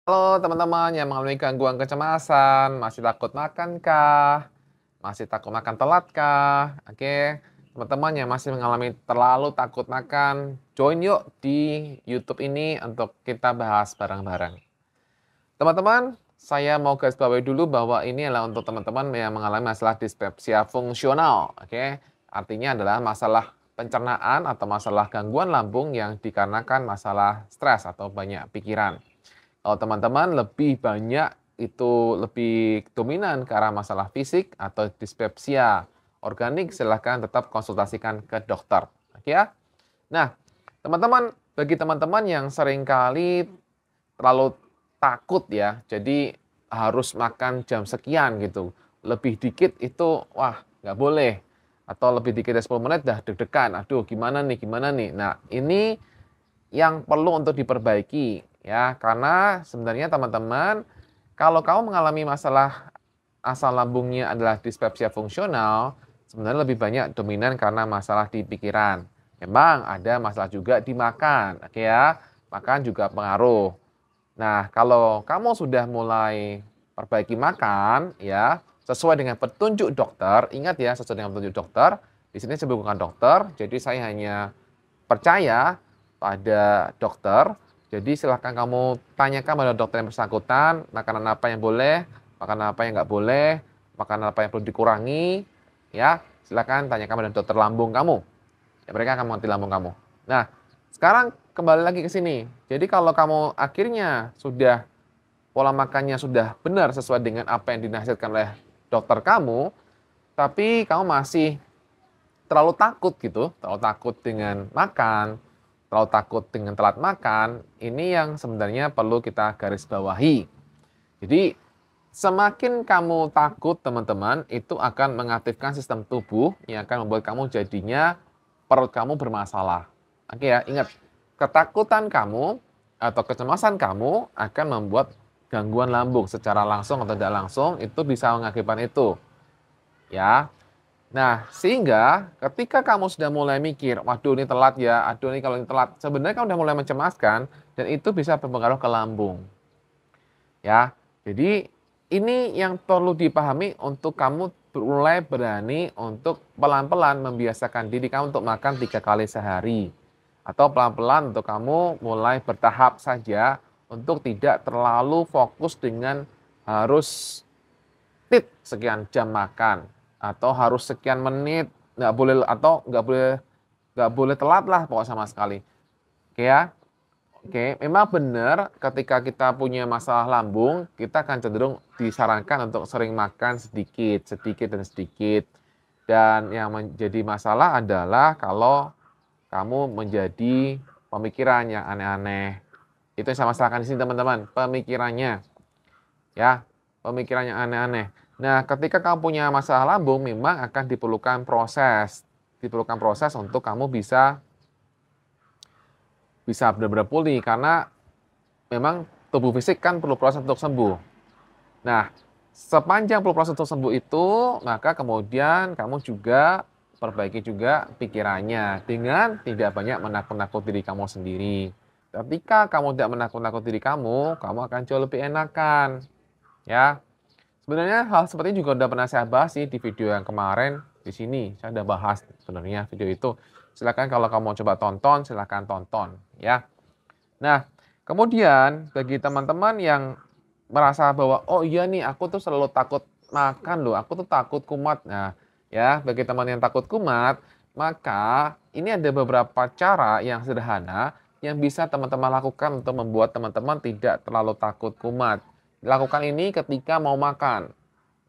Halo teman-teman yang mengalami gangguan kecemasan, masih takut makan kah? Masih takut makan telat kah? Oke, teman-teman yang masih mengalami terlalu takut makan, join yuk di YouTube ini untuk kita bahas bareng-bareng. Teman-teman, saya mau garis bawahi dulu bahwa ini adalah untuk teman-teman yang mengalami masalah dispepsia fungsional. Oke, artinya adalah masalah pencernaan atau masalah gangguan lambung yang dikarenakan masalah stres atau banyak pikiran. Kalau teman-teman lebih banyak itu lebih dominan ke arah masalah fisik atau dispepsia organik, silahkan tetap konsultasikan ke dokter. Oke ya? Nah, teman-teman, bagi teman-teman yang seringkali terlalu takut ya, jadi harus makan jam sekian gitu. Lebih dikit itu, wah nggak boleh. Atau lebih dikit dari 10 menit dah deg-degan. Aduh gimana nih, gimana nih. Nah ini yang perlu untuk diperbaiki ya, karena sebenarnya teman-teman, kalau kamu mengalami masalah asam lambungnya adalah dispepsia fungsional, sebenarnya lebih banyak dominan karena masalah di pikiran. Memang ada masalah juga di makan, oke ya, makan juga pengaruh. Nah, kalau kamu sudah mulai perbaiki makan ya, sesuai dengan petunjuk dokter, ingat ya sesuai dengan petunjuk dokter, di sini saya bukan dokter, jadi saya hanya percaya pada dokter. Jadi silahkan kamu tanyakan pada dokter yang bersangkutan, makanan apa yang boleh, makanan apa yang nggak boleh, makanan apa yang perlu dikurangi, ya. Silahkan tanyakan pada dokter lambung kamu. Ya, mereka akan mengerti lambung kamu. Nah, sekarang kembali lagi ke sini. Jadi kalau kamu akhirnya sudah pola makannya sudah benar sesuai dengan apa yang dinasihatkan oleh dokter kamu, tapi kamu masih terlalu takut gitu, terlalu takut dengan makan, terlalu takut dengan telat makan, ini yang sebenarnya perlu kita garis bawahi. Jadi, semakin kamu takut teman-teman, itu akan mengaktifkan sistem tubuh yang akan membuat kamu jadinya perut kamu bermasalah. Oke ya, ingat, ketakutan kamu atau kecemasan kamu akan membuat gangguan lambung secara langsung atau tidak langsung itu bisa mengakibatkan itu. Ya, nah, sehingga ketika kamu sudah mulai mikir, "Waduh ini telat ya, aduh ini kalau ini telat." Sebenarnya kamu udah mulai mencemaskan dan itu bisa berpengaruh ke lambung, ya. Jadi ini yang perlu dipahami untuk kamu mulai berani untuk pelan-pelan membiasakan diri kamu untuk makan 3 kali sehari. Atau pelan-pelan untuk kamu mulai bertahap saja untuk tidak terlalu fokus dengan harus sekian jam makan, atau harus sekian menit, nggak boleh atau nggak boleh telat lah pokoknya sama sekali. Oke ya? Oke, memang benar ketika kita punya masalah lambung, kita akan cenderung disarankan untuk sering makan sedikit, sedikit dan sedikit. Dan yang menjadi masalah adalah kalau kamu menjadi pemikiran yang aneh-aneh. Itu yang saya masalahkan di sini teman-teman, pemikirannya. Ya, pemikiran yang aneh-aneh. Nah, ketika kamu punya masalah lambung, memang akan diperlukan proses untuk kamu bisa bisa benar-benar pulih karena memang tubuh fisik kan perlu proses untuk sembuh. Nah, sepanjang perlu proses untuk sembuh itu, maka kemudian kamu juga perbaiki juga pikirannya dengan tidak banyak menakut-nakuti diri kamu sendiri. Ketika kamu tidak menakut-nakuti diri kamu akan jauh lebih enakan, ya. Sebenarnya hal seperti ini juga udah pernah saya bahas sih di video yang kemarin, di sini saya udah bahas sebenarnya video itu. Silakan kalau kamu mau coba tonton, silakan tonton ya. Nah, kemudian bagi teman-teman yang merasa bahwa, "Oh iya nih aku tuh selalu takut makan loh, aku tuh takut kumat." Nah, ya bagi teman yang takut kumat, maka ini ada beberapa cara yang sederhana yang bisa teman-teman lakukan untuk membuat teman-teman tidak terlalu takut kumat. Lakukan ini ketika mau makan,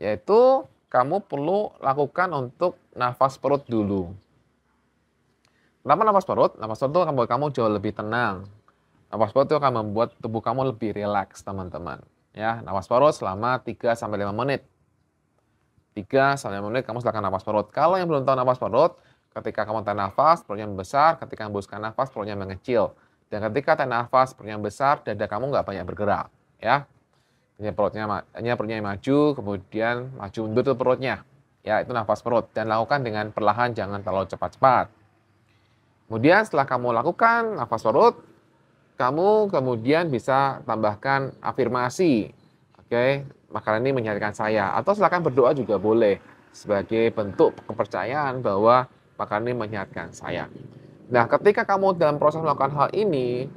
yaitu kamu perlu lakukan untuk nafas perut dulu. Kenapa nafas perut? Nafas perut itu akan membuat kamu jauh lebih tenang. Nafas perut itu akan membuat tubuh kamu lebih rileks, teman-teman. Ya, nafas perut selama 3 sampai 5 menit. 3 sampai 5 menit kamu silakan nafas perut. Kalau yang belum tahu nafas perut, ketika kamu tarik nafas, perutnya membesar, ketika membuskan nafas, perutnya mengecil. Dan ketika tarik nafas, perutnya besar, dada kamu nggak banyak bergerak. Ya, hanya perutnya yang maju, kemudian maju mundur tuh perutnya. Ya, itu nafas perut. Dan lakukan dengan perlahan, jangan terlalu cepat-cepat. Kemudian setelah kamu lakukan nafas perut, kamu kemudian bisa tambahkan afirmasi. Oke, makanan ini menyehatkan saya. Atau silakan berdoa juga boleh sebagai bentuk kepercayaan bahwa makanan ini menyehatkan saya. Nah, ketika kamu dalam proses melakukan hal ini,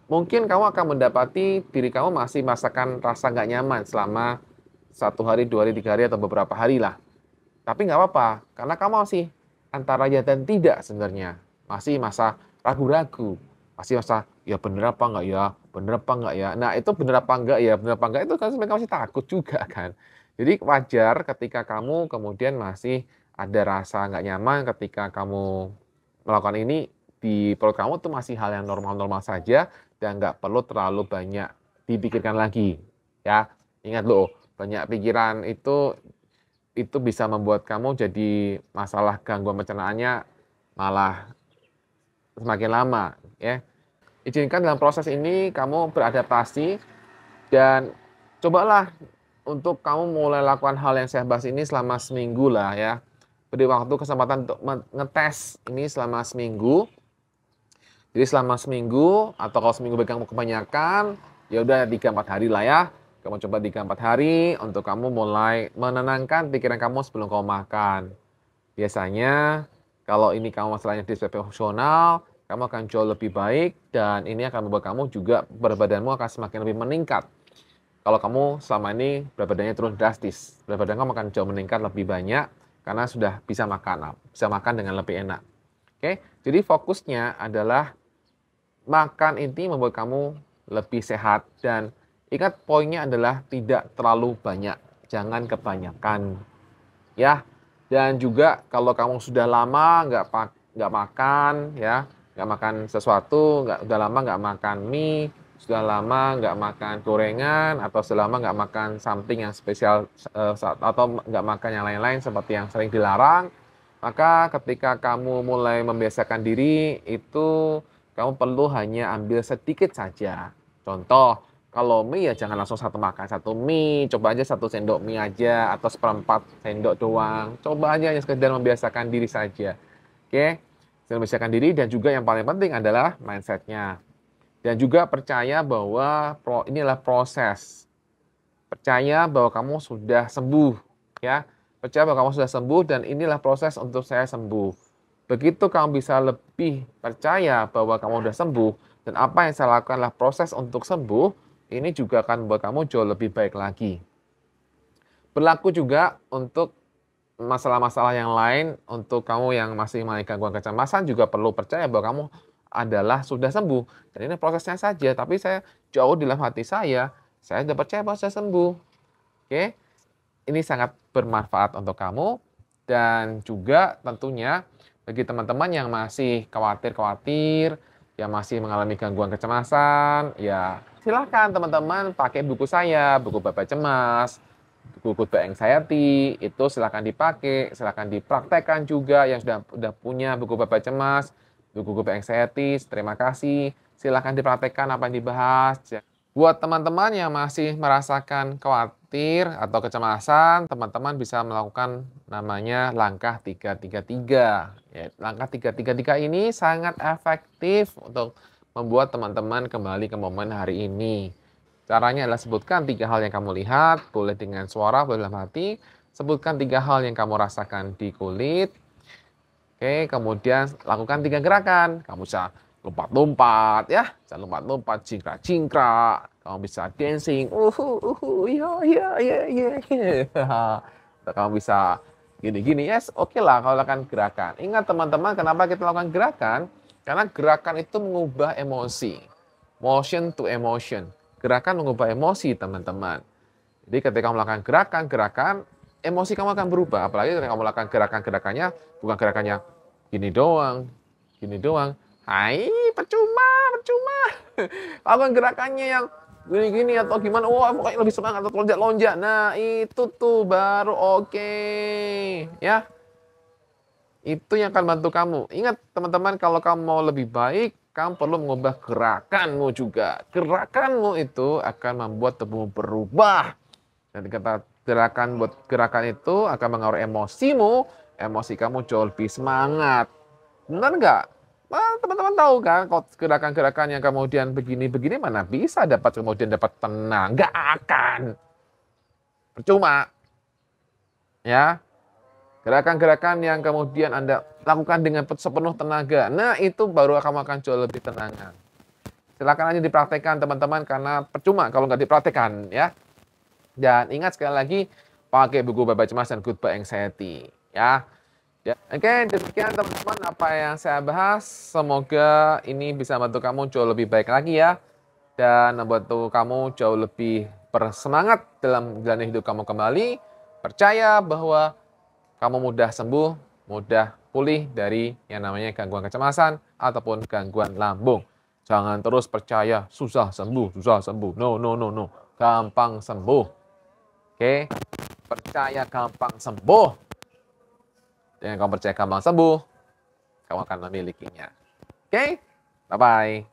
mungkin kamu akan mendapati diri kamu masih merasakan rasa nggak nyaman selama 1 hari, 2 hari, 3 hari, atau beberapa hari lah. Tapi nggak apa-apa, karena kamu masih antara ya dan tidak sebenarnya. Masih masa ragu-ragu, masih masa, ya bener apa nggak ya, bener apa nggak ya. Nah itu bener apa nggak ya, bener apa nggak itu kan sebenarnya masih takut juga kan. Jadi wajar ketika kamu kemudian masih ada rasa nggak nyaman ketika kamu melakukan ini, di perut kamu tuh masih hal yang normal-normal saja dan nggak perlu terlalu banyak dipikirkan lagi ya. Ingat loh, banyak pikiran itu bisa membuat kamu jadi masalah gangguan pencernaannya malah semakin lama ya. Izinkan dalam proses ini kamu beradaptasi dan cobalah untuk kamu mulai lakukan hal yang saya bahas ini selama seminggu lah ya. Beri waktu kesempatan untuk ngetes ini selama seminggu. Jadi selama seminggu atau kalau seminggu kamu kebanyakan, ya udah 3-4 hari lah ya. Kamu coba 3-4 hari untuk kamu mulai menenangkan pikiran kamu sebelum kamu makan. Biasanya kalau ini kamu masalahnya disproporsional, kamu akan jauh lebih baik dan ini akan membuat kamu juga berat badanmu akan semakin lebih meningkat. Kalau kamu selama ini berat badannya turun drastis, berat badan kamu akan jauh meningkat lebih banyak karena sudah bisa makan dengan lebih enak. Oke, jadi fokusnya adalah makan ini membuat kamu lebih sehat dan ingat poinnya adalah tidak terlalu banyak, jangan kebanyakan. Ya, dan juga kalau kamu sudah lama nggak makan ya, nggak makan sesuatu, udah lama nggak makan mie, sudah lama nggak makan gorengan, atau sudah lama nggak makan something yang spesial, atau nggak makan yang lain-lain seperti yang sering dilarang, maka ketika kamu mulai membiasakan diri, itu kamu perlu hanya ambil sedikit saja. Contoh, kalau mie ya jangan langsung makan satu mie, coba aja 1 sendok mie aja atau 1/4 sendok doang. Coba aja hanya sekedar membiasakan diri saja. Oke? Sekedar membiasakan diri dan juga yang paling penting adalah mindsetnya. Dan juga percaya bahwa inilah proses. Percaya bahwa kamu sudah sembuh, ya. Percaya bahwa kamu sudah sembuh dan inilah proses untuk saya sembuh. Begitu kamu bisa lebih percaya bahwa kamu sudah sembuh dan apa yang saya lakukan adalah proses untuk sembuh, ini juga akan membuat kamu jauh lebih baik lagi. Berlaku juga untuk masalah-masalah yang lain, untuk kamu yang masih mengalami gangguan kecemasan juga perlu percaya bahwa kamu adalah sudah sembuh. Dan ini prosesnya saja, tapi saya jauh di dalam hati saya sudah percaya bahwa saya sembuh. Oke, ini sangat bermanfaat untuk kamu dan juga tentunya bagi teman-teman yang masih khawatir-khawatir, yang masih mengalami gangguan kecemasan, ya silahkan teman-teman pakai buku saya, buku Bapak Cemas, buku Good Bad Anxiety, itu silahkan dipakai, silahkan dipraktekkan juga yang sudah punya buku Bapak Cemas, buku Good Bad Anxiety, terima kasih, silahkan dipraktekkan apa yang dibahas. Buat teman-teman yang masih merasakan khawatir atau kecemasan, teman-teman bisa melakukan namanya langkah 333. Ya, langkah 333 ini sangat efektif untuk membuat teman-teman kembali ke momen hari ini. Caranya adalah sebutkan 3 hal yang kamu lihat, boleh dengan suara, boleh dalam hati. Sebutkan 3 hal yang kamu rasakan di kulit. Oke, kemudian lakukan 3 gerakan. Kamu bisa lompat-lompat ya, bisa lompat-lompat, jingkrak-jingkrak. Kamu bisa dancing, iya, iya, iya, iya, iya. Atau kamu bisa gini-gini, yes, oke lah kalau lakukan gerakan. Ingat teman-teman, kenapa kita lakukan gerakan? Karena gerakan itu mengubah emosi. Motion to emotion. Gerakan mengubah emosi, teman-teman. Jadi ketika kamu melakukan gerakan-gerakan, emosi kamu akan berubah. Apalagi ketika kamu melakukan gerakan-gerakannya, bukan gerakannya gini doang, gini doang. Hai, percuma, percuma. Lakukan gerakannya yang gini-gini atau gimana, wah pokoknya lebih semangat atau lonjak-lonjak. Nah, itu tuh baru oke. Ya, itu yang akan bantu kamu. Ingat teman-teman, kalau kamu mau lebih baik, kamu perlu mengubah gerakanmu juga. Gerakanmu itu akan membuat tubuhmu berubah. Dan kata gerakan itu akan mengaruhi emosimu, emosi kamu jauh lebih semangat. Benar nggak? teman-teman tahu kan, kalau gerakan-gerakan yang kemudian begini-begini mana bisa kemudian dapat tenang, nggak akan. Percuma, ya. Gerakan-gerakan yang kemudian Anda lakukan dengan sepenuh tenaga, nah itu baru kamu akan jauh lebih tenangan. Silakan aja dipraktekkan teman-teman, karena percuma kalau nggak dipraktekkan, ya. Dan ingat sekali lagi, pakai buku Bye Bye Cemas dan Goodbye Anxiety, ya. Ya, oke, demikian teman-teman apa yang saya bahas. Semoga ini bisa membantu kamu jauh lebih baik lagi ya. Dan membantu kamu jauh lebih bersemangat dalam menjalani hidup kamu kembali. Percaya bahwa kamu mudah sembuh, mudah pulih dari yang namanya gangguan kecemasan ataupun gangguan lambung. Jangan terus percaya susah sembuh, susah sembuh. No, no, no, no. Gampang sembuh. Oke, percaya gampang sembuh. Dengan kamu percaya gampang sembuh, kamu akan memilikinya. Oke? Bye-bye.